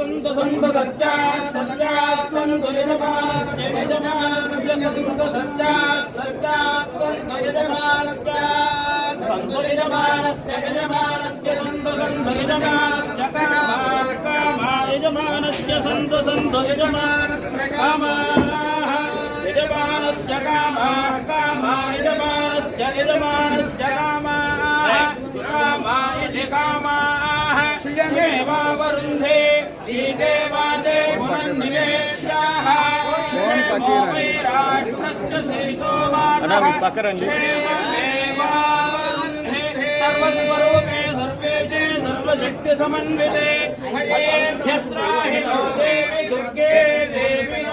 संतो संतो सत्या सत्या संतो यजमानस्य यजमानस्य संतो सत्या सत्या संतो यजमानस्य संतो यजमानस्य यजमानस्य संतो संतो यजमानस्य कामा यजमानस्य संतो संतो यजमानस्य कामा यजमानस्य कामा कामा यजमानस्य यजमानस्य कामा कामा इति कामा श्रियमेवा वरुन्धे श्रीदेवादे पुनर्निवेद्याः क्षेमो वैराष्ट्रस्य सेतो मानः क्षेममेवा वरुन्धे सर्वस्वरूपे सर्वेशे सर्वशक्तिसमन्विते भयेभ्यः त्राहि नो देवि दुर्गे देवि